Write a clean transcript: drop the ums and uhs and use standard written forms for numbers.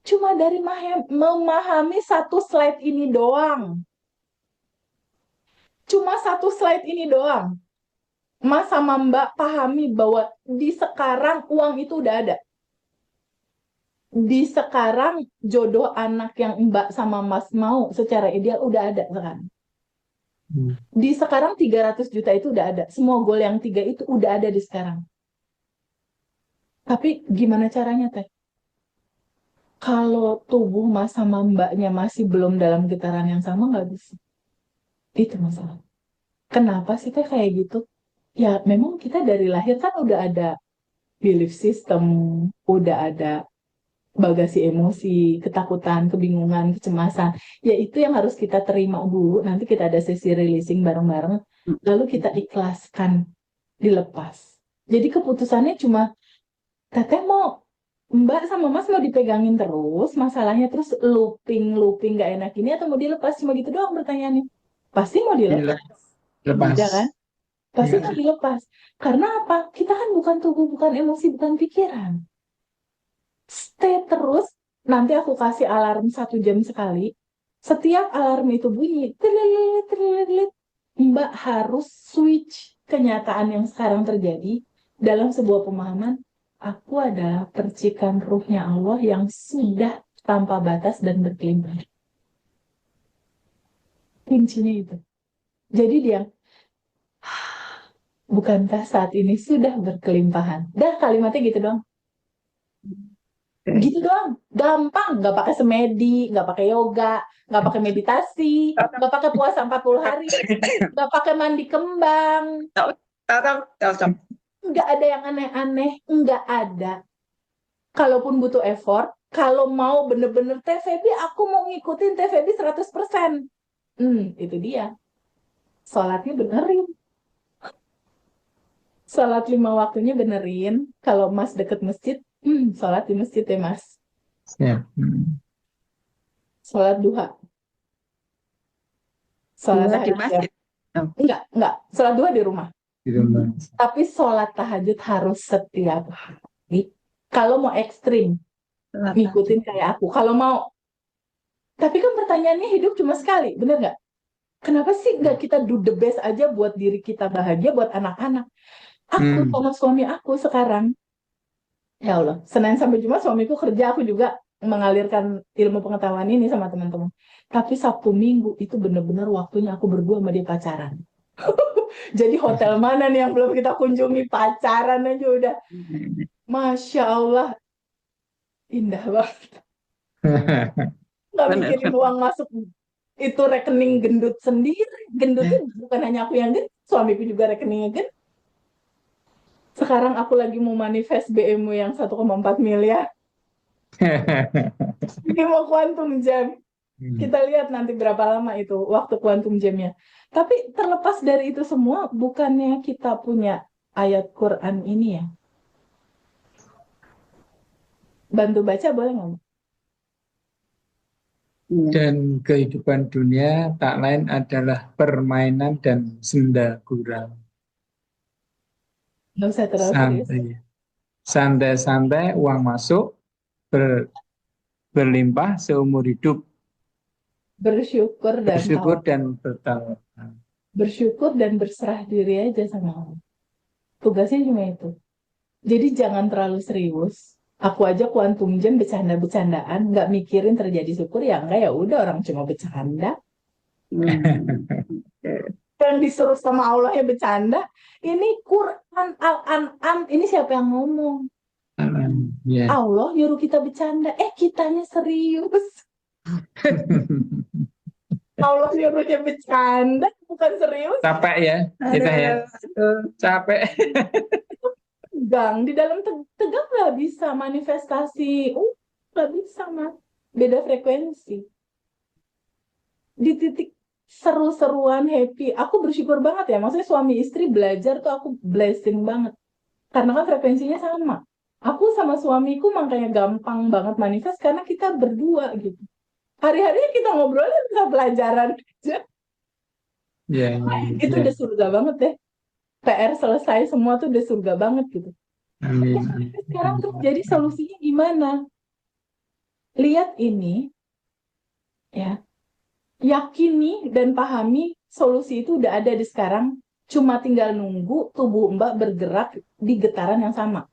Cuma dari memahami satu slide ini doang. Cuma satu slide ini doang. Mas sama Mbak pahami bahwa di sekarang uang itu udah ada. Di sekarang jodoh anak yang Mbak sama Mas mau secara ideal udah ada sekarang. Hmm. Di sekarang 300 juta itu udah ada. Semua goal yang 3 itu udah ada di sekarang. Tapi gimana caranya, Teh? Kalau tubuh Mas sama Mbaknya masih belum dalam getaran yang sama, nggak bisa. Itu masalah. Kenapa sih, Teh, kayak gitu? Ya, memang kita dari lahir kan udah ada belief system, udah ada bagasi emosi, ketakutan, kebingungan, kecemasan. Ya itu yang harus kita terima dulu. Nanti kita ada sesi releasing bareng-bareng. Lalu kita ikhlaskan, dilepas. Jadi keputusannya cuma, Teteh mau, Mbak sama Mas mau dipegangin terus, masalahnya terus looping gak enak ini atau mau dilepas? Cuma gitu doang pertanyaannya. Pasti mau dilepas, Dilepas. ya kan? Pasti mau Ya. dilepas. Karena apa? Kita kan bukan tubuh, bukan emosi, bukan pikiran. Stay terus, nanti aku kasih alarm 1 jam sekali. Setiap alarm itu bunyi, tililit, tililit, Mbak harus switch kenyataan yang sekarang terjadi dalam sebuah pemahaman. Aku adalah percikan ruhnya Allah yang sudah tanpa batas dan berkelimpahan. Kuncinya itu. Jadi dia, bukankah saat ini sudah berkelimpahan? Dah kalimatnya gitu dong. Gitu doang, gampang, nggak pakai semedi, nggak pakai yoga, nggak pakai meditasi, nggak pakai puasa 40 hari, nggak pakai mandi kembang, Tahu, tahu, tahu, tahu, tahu. nggak ada yang aneh-aneh, nggak ada. Kalaupun butuh effort, kalau mau bener-bener TVB, aku mau ngikutin TVB 100%. Itu dia. Sholatnya benerin. Sholat 5 waktunya benerin. Kalau Mas deket masjid, sholat di masjid ya Mas. Ya. Sholat duha, sholat Dua di tahajud. masjid. Oh, Enggak. Sholat duha di rumah. di rumah. Tapi sholat tahajud harus setiap hari. Kalau mau ekstrim, Sholat tahajud. ngikutin kayak aku. Kalau mau, tapi kan pertanyaannya hidup cuma sekali, bener nggak? Kenapa sih nggak kita do the best aja buat diri kita bahagia, buat anak-anak? Aku Hmm. sama suami aku sekarang, ya Allah, Senin sampai Jumat suamiku kerja, aku juga mengalirkan ilmu pengetahuan ini sama teman-teman. Tapi Sabtu Minggu itu bener-bener waktunya aku berdua sama dia pacaran. Jadi hotel mana nih yang belum kita kunjungi, pacaran aja udah. Masya Allah, indah banget. Nggak Benar. mikirin uang masuk itu rekening gendut sendiri. Gendutnya bukan hanya aku yang gendut, suamiku juga rekeningnya gendut. Sekarang aku lagi mau manifest BMW yang 1,4 miliar. Ini mau quantum jam. Hmm. Kita lihat nanti berapa lama itu waktu quantum jamnya. Tapi terlepas dari itu semua, bukannya kita punya ayat Quran ini ya. Bantu baca boleh nggak? Dan kehidupan dunia tak lain adalah permainan dan senda gurau. Nggak usah terlalu serius. Santai. Santai-santai, uang masuk, berlimpah seumur hidup. Bersyukur dan Bersyukur tawakal. dan bertawakal. Bersyukur dan berserah diri aja sama Allah. Tugasnya cuma itu. Jadi jangan terlalu serius. Aku aja kuantum jam bercanda-bercandaan, nggak mikirin terjadi syukur ya enggak ya udah orang cuma bercanda. Yang disuruh sama Allah ya bercanda. Ini Quran Al-An'am, ini siapa yang ngomong? Ya. Allah nyuruh kita bercanda, kitanya serius. Allah nyuruhnya bercanda, bukan serius. Capek ya, kita ya. Capek. Tegang, di dalam tegang nggak bisa manifestasi. Nggak bisa, Mas. Beda frekuensi. Di titik seru-seruan, happy. Aku bersyukur banget ya. Maksudnya suami istri belajar tuh aku blessing banget. Karena kan frekuensinya sama. Aku sama suamiku makanya gampang banget manifest karena kita berdua gitu. Hari-harinya kita ngobrolnya bisa pelajaran aja. Ya, Itu ya. udah surga banget deh. PR selesai semua tuh udah surga banget gitu. Amin. Sekarang tuh jadi solusinya gimana? lihat ini, ya, yakini dan pahami solusi itu udah ada di sekarang, cuma tinggal nunggu tubuh Mbak bergerak di getaran yang sama.